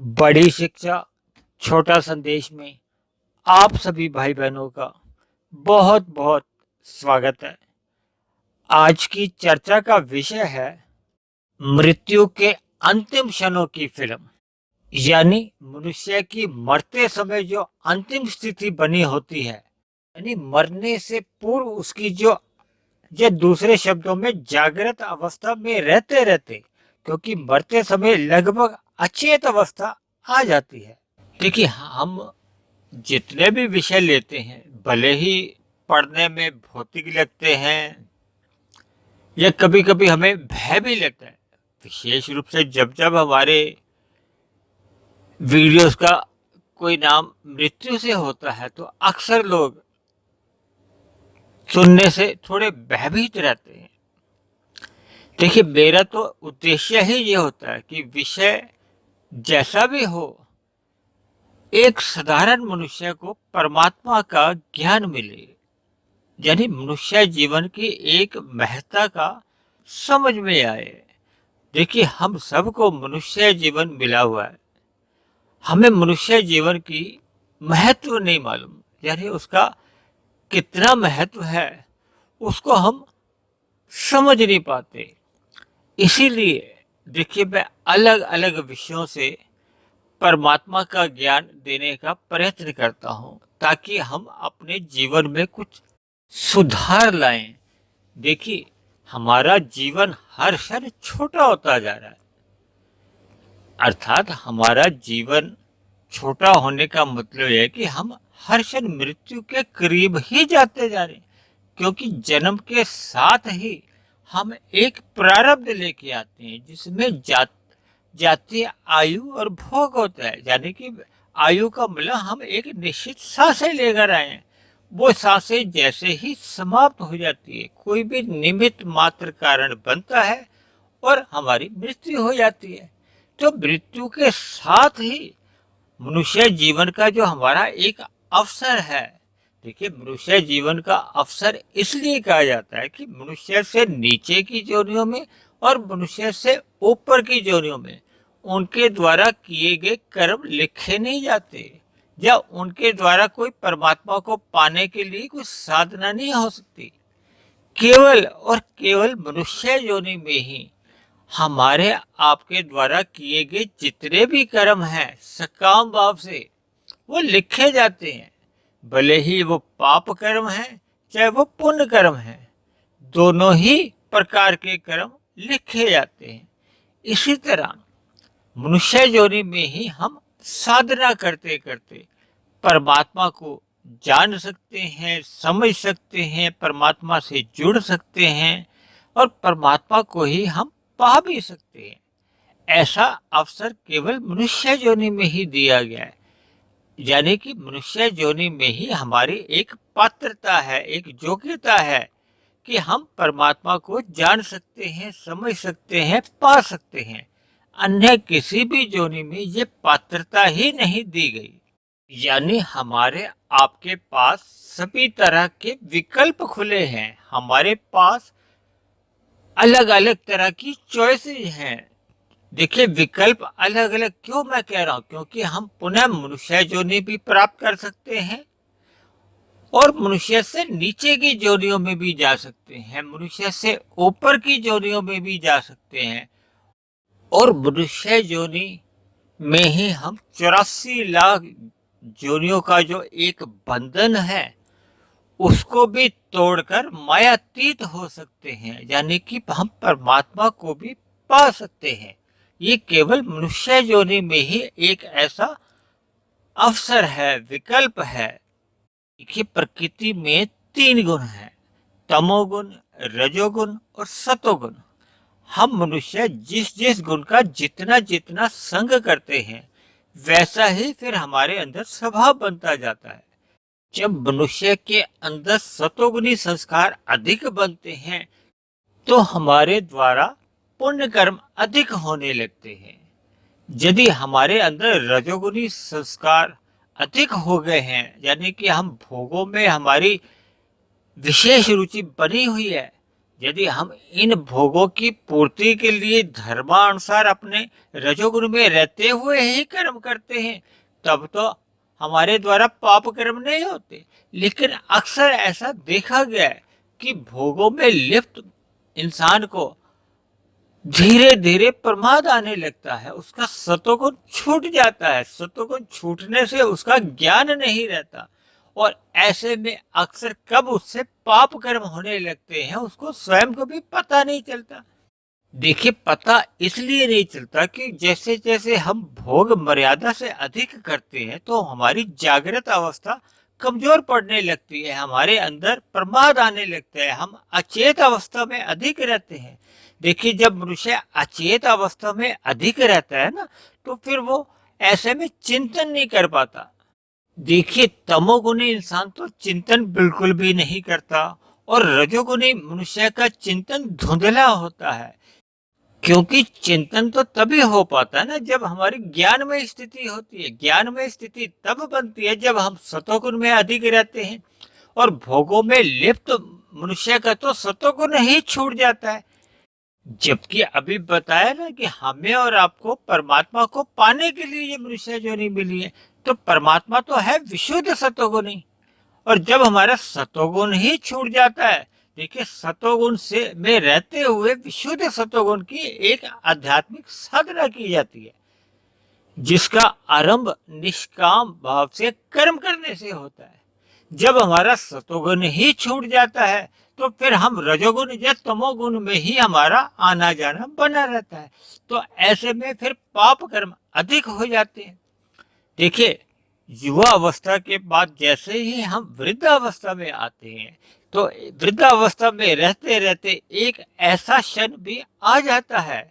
बड़ी शिक्षा छोटा संदेश में आप सभी भाई बहनों का बहुत बहुत स्वागत है। आज की चर्चा का विषय है मृत्यु के अंतिम क्षणों की फिल्म, यानी मनुष्य की मरते समय जो अंतिम स्थिति बनी होती है, यानी मरने से पूर्व उसकी जो दूसरे शब्दों में जागृत अवस्था में रहते रहते, क्योंकि मरते समय लगभग अचेत अवस्था आ जाती है। देखिए, हम जितने भी विषय लेते हैं, भले ही पढ़ने में भौतिक लगते हैं या कभी कभी हमें भय भी लगता है, विशेष रूप से जब जब हमारे वीडियोस का कोई नाम मृत्यु से होता है तो अक्सर लोग सुनने से थोड़े भयभीत रहते हैं। देखिए, मेरा तो उद्देश्य ही ये होता है कि विषय जैसा भी हो, एक साधारण मनुष्य को परमात्मा का ज्ञान मिले, यानी मनुष्य जीवन की एक महत्ता का समझ में आए। देखिए, हम सबको मनुष्य जीवन मिला हुआ है, हमें मनुष्य जीवन की महत्व नहीं मालूम, यानी उसका कितना महत्व है उसको हम समझ नहीं पाते। इसीलिए देखिए, मैं अलग अलग विषयों से परमात्मा का ज्ञान देने का प्रयत्न करता हूं, ताकि हम अपने जीवन में कुछ सुधार लाएं। देखिए, हमारा जीवन हर क्षण छोटा होता जा रहा है, अर्थात हमारा जीवन छोटा होने का मतलब है कि हम हर क्षण मृत्यु के करीब ही जाते जा रहे हैं, क्योंकि जन्म के साथ ही हम एक प्रारब्ध लेके आते हैं जिसमें जातीय आयु और भोग होता है। यानी कि आयु का मतलब हम एक निश्चित सांसें लेकर आए हैं, वो सांसें जैसे ही समाप्त हो जाती है, कोई भी निमित्त मात्र कारण बनता है और हमारी मृत्यु हो जाती है। तो मृत्यु के साथ ही मनुष्य जीवन का जो हमारा एक अवसर है, देखिए, मनुष्य जीवन का अवसर इसलिए कहा जाता है कि मनुष्य से नीचे की जोनियों में और मनुष्य से ऊपर की जोनियों में उनके द्वारा किए गए कर्म लिखे नहीं जाते, या उनके द्वारा कोई परमात्मा को पाने के लिए कोई साधना नहीं हो सकती। केवल और केवल मनुष्य योनि में ही हमारे आपके द्वारा किए गए जितने भी कर्म हैं सकाम भाव से वो लिखे जाते हैं, भले ही वो पाप कर्म है चाहे वो पुण्य कर्म है, दोनों ही प्रकार के कर्म लिखे जाते हैं। इसी तरह मनुष्य योनि में ही हम साधना करते करते परमात्मा को जान सकते हैं, समझ सकते हैं, परमात्मा से जुड़ सकते हैं और परमात्मा को ही हम पा भी सकते हैं। ऐसा अवसर केवल मनुष्य योनि में ही दिया गया है, यानी कि मनुष्य योनि में ही हमारी एक पात्रता है, एक योग्यता है कि हम परमात्मा को जान सकते हैं, समझ सकते हैं, पा सकते हैं। अन्य किसी भी योनि में ये पात्रता ही नहीं दी गई। यानी हमारे आपके पास सभी तरह के विकल्प खुले हैं, हमारे पास अलग अलग तरह की चॉइसेस हैं। देखिए, विकल्प अलग अलग क्यों मैं कह रहा हूं, क्योंकि हम पुनः मनुष्य योनि भी प्राप्त कर सकते हैं और मनुष्य से नीचे की जोनियों में भी जा सकते हैं, मनुष्य से ऊपर की जोनियों में भी जा सकते हैं, और मनुष्य योनि में ही हम 84 लाख जोनियों का जो एक बंधन है उसको भी तोड़कर मायातीत हो सकते हैं, यानी कि हम परमात्मा को भी पा सकते हैं। ये केवल मनुष्य योनि में ही एक ऐसा अवसर है, विकल्प है। देखिए, प्रकृति में 3 गुण हैं, तमोगुण, रजोगुण और सतोगुण। हम मनुष्य जिस जिस गुण का जितना जितना संग करते हैं वैसा ही फिर हमारे अंदर स्वभाव बनता जाता है। जब मनुष्य के अंदर सतोगुणी संस्कार अधिक बनते हैं तो हमारे द्वारा पुण्य कर्म अधिक होने लगते हैं। यदि हमारे अंदर रजोगुणी संस्कार अधिक हो गए हैं, यानी कि हम भोगों में हमारी विशेष रुचि बनी हुई है, यदि हम इन भोगों की पूर्ति के लिए धर्मानुसार अपने रजोगुण में रहते हुए ही कर्म करते हैं, तब तो हमारे द्वारा पाप कर्म नहीं होते। लेकिन अक्सर ऐसा देखा गया है कि भोगों में लिप्त इंसान को धीरे धीरे प्रमाद आने लगता है, उसका सत्वगुण छूट जाता है। सत्वगुण छूटने से उसका ज्ञान नहीं रहता, और ऐसे में अक्सर कब उससे पाप कर्म होने लगते हैं उसको स्वयं को भी पता नहीं चलता। देखिए, पता इसलिए नहीं चलता कि जैसे जैसे हम भोग मर्यादा से अधिक करते हैं तो हमारी जागृत अवस्था कमजोर पड़ने लगती है, हमारे अंदर प्रमाद आने लगता है, हम अचेत अवस्था में अधिक रहते हैं। देखिए, जब मनुष्य अचेत अवस्था में अधिक रहता है ना, तो फिर वो ऐसे में चिंतन नहीं कर पाता। देखिए, तमोगुणी इंसान तो चिंतन बिल्कुल भी नहीं करता, और रजोगुणी मनुष्य का चिंतन धुंधला होता है। क्योंकि चिंतन तो तभी हो पाता है ना जब हमारी ज्ञान में स्थिति होती है। ज्ञान में स्थिति तब बनती है जब हम सतोगुण में अधिक रहते हैं, और भोगों में लिप्त मनुष्य का तो सतोगुण ही छूट जाता है। जबकि अभी बताया ना कि हमें और आपको परमात्मा को पाने के लिए ये मनुष्य जो नहीं मिली है, तो परमात्मा तो है विशुद्ध सतोगुणी, और जब हमारा सतोगुण ही छूट जाता है, देखिए, सतोगुण से में रहते हुए विशुद्ध सतोगुण की एक आध्यात्मिक साधना की जाती है, जिसका आरंभ निष्काम भाव से कर्म करने से होता है। जब हमारा सतोगुण ही छूट जाता है तो फिर हम रजोगुण या तमोगुण में ही हमारा आना जाना बना रहता है, तो ऐसे में फिर पाप कर्म अधिक हो जाते हैं। देखिए, युवा अवस्था के बाद जैसे ही हम वृद्धावस्था में आते हैं, तो वृद्धावस्था में रहते रहते एक ऐसा क्षण भी आ जाता है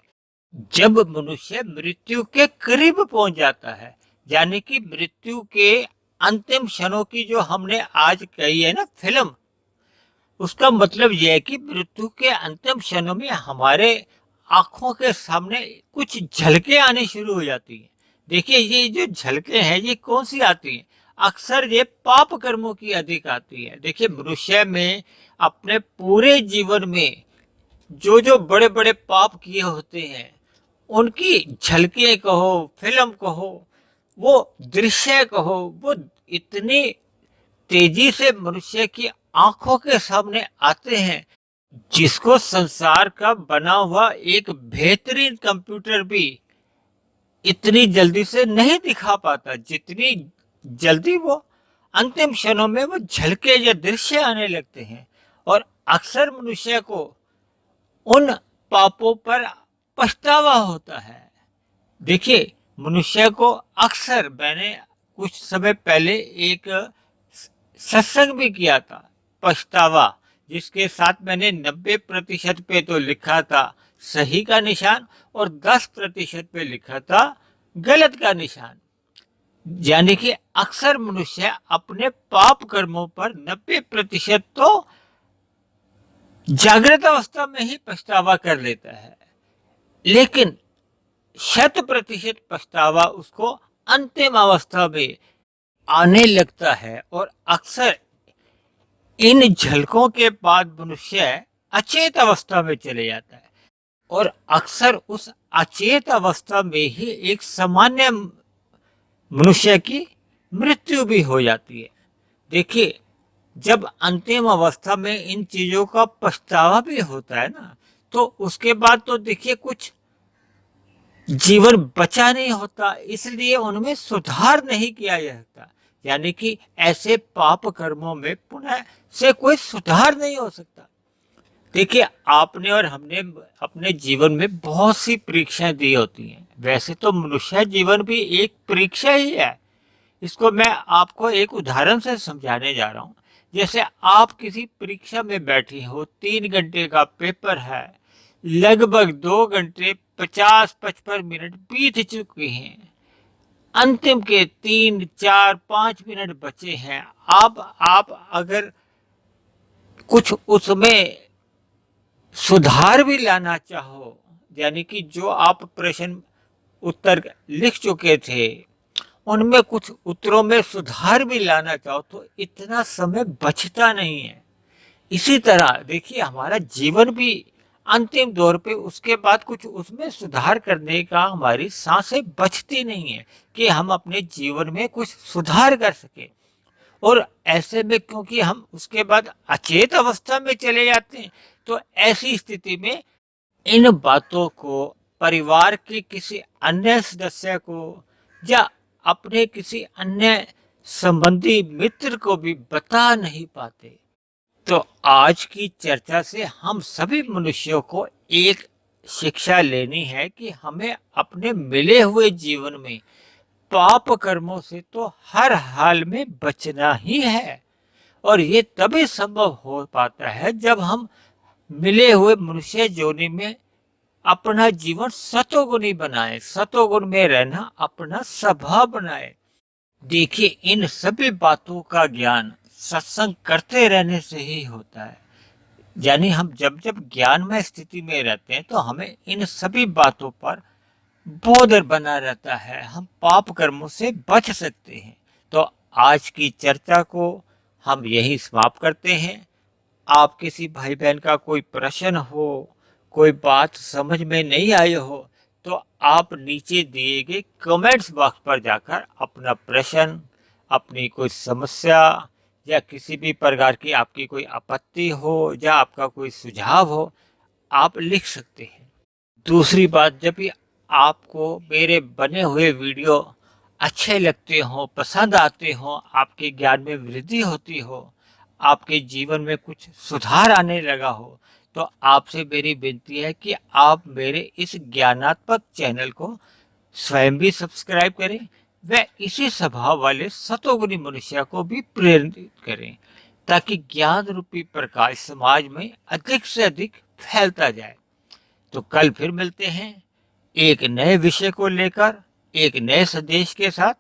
जब मनुष्य मृत्यु के करीब पहुंच जाता है। यानी कि मृत्यु के अंतिम क्षणों की जो हमने आज कही है ना फिल्म, उसका मतलब यह है कि मृत्यु के अंतिम क्षणों में हमारे आंखों के सामने कुछ झलकें आनी शुरू हो जाती हैं। देखिए, ये जो झलकें हैं ये कौन सी आती हैं? अक्सर ये पाप कर्मों की अधिक आती है। देखिए, मनुष्य में अपने पूरे जीवन में जो जो बड़े बड़े पाप किए होते हैं उनकी झलकें कहो, फिल्म कहो, वो दृश्य कहो, वो इतनी तेजी से मनुष्य की आंखों के सामने आते हैं, जिसको संसार का बना हुआ एक बेहतरीन कंप्यूटर भी इतनी जल्दी से नहीं दिखा पाता, जितनी जल्दी वो अंतिम क्षणों में वो झलके या दृश्य आने लगते हैं। और अक्सर मनुष्य को उन पापों पर पछतावा होता है। देखिए, मनुष्य को अक्सर, मैंने कुछ समय पहले एक सत्संग भी किया था, पछतावा, जिसके साथ मैंने 90% पे तो लिखा था सही का निशान और 10% पे लिखा था गलत का निशान। यानी कि अक्सर मनुष्य अपने पाप कर्मों पर 90% तो जागृत अवस्था में ही पछतावा कर लेता है, लेकिन 100% पछतावा उसको अंतिम अवस्था में आने लगता है। और अक्सर इन झलकों के बाद मनुष्य अचेत अवस्था में चले जाता है, और अक्सर उस अचेत अवस्था में ही एक सामान्य मनुष्य की मृत्यु भी हो जाती है। देखिए, जब अंतिम अवस्था में इन चीजों का पछतावा भी होता है ना, तो उसके बाद तो देखिए कुछ जीवन बचा नहीं होता, इसलिए उनमें सुधार नहीं किया जा सकता। यानी कि ऐसे पाप कर्मों में पुनः से कोई सुधार नहीं हो सकता। देखिए, आपने और हमने अपने जीवन में बहुत सी परीक्षाएं दी होती हैं। वैसे तो मनुष्य जीवन भी एक परीक्षा ही है। इसको मैं आपको एक उदाहरण से समझाने जा रहा हूँ। जैसे आप किसी परीक्षा में बैठे हो, 3 घंटे का पेपर है, लगभग 2 घंटे 50-55 मिनट बीत चुके हैं, अंतिम के 3, 4, 5 मिनट बचे हैं। आप अगर कुछ उसमें सुधार भी लाना चाहो, यानी कि जो आप प्रश्न उत्तर लिख चुके थे उनमें कुछ उत्तरों में सुधार भी लाना चाहो, तो इतना समय बचता नहीं है। इसी तरह देखिए हमारा जीवन भी अंतिम दौर पे उसके बाद कुछ उसमें सुधार करने का हमारी सांसें बचती नहीं है कि हम अपने जीवन में कुछ सुधार कर सके। और ऐसे में क्योंकि हम उसके बाद अचेत अवस्था में चले जाते हैं, तो ऐसी स्थिति में इन बातों को परिवार के किसी अन्य सदस्य को या अपने किसी अन्य संबंधी मित्र को भी बता नहीं पाते। तो आज की चर्चा से हम सभी मनुष्यों को एक शिक्षा लेनी है कि हमें अपने मिले हुए जीवन में पाप कर्मों से तो हर हाल में बचना ही है। और ये तभी संभव हो पाता है जब हम मिले हुए मनुष्य जोनी में अपना जीवन सतोगुणी बनाए, सतोगुण में रहना अपना स्वभाव बनाए। देखिए इन सभी बातों का ज्ञान सत्संग करते रहने से ही होता है। यानी हम जब जब ज्ञानमय स्थिति में रहते हैं तो हमें इन सभी बातों पर बोध बना रहता है, हम पाप कर्मों से बच सकते हैं। तो आज की चर्चा को हम यही समाप्त करते हैं। आप किसी भाई बहन का कोई प्रश्न हो, कोई बात समझ में नहीं आई हो, तो आप नीचे दिए गए कमेंट्स बॉक्स पर जाकर अपना प्रश्न, अपनी कोई समस्या या किसी भी प्रकार की आपकी कोई आपत्ति हो या आपका कोई सुझाव हो, आप लिख सकते हैं। दूसरी बात, जब भी आपको मेरे बने हुए वीडियो अच्छे लगते हो, पसंद आते हो, आपके ज्ञान में वृद्धि होती हो, आपके जीवन में कुछ सुधार आने लगा हो, तो आपसे मेरी विनती है कि आप मेरे इस ज्ञानात्मक चैनल को स्वयं भी सब्सक्राइब करें व इसी स्वभाव वाले सतोगुणी मनुष्य को भी प्रेरित करें, ताकि ज्ञान रूपी प्रकाश समाज में अधिक से अधिक फैलता जाए। तो कल फिर मिलते हैं एक नए विषय को लेकर, एक नए संदेश के साथ।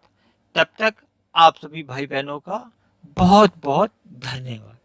तब तक आप सभी भाई बहनों का बहुत बहुत धन्यवाद।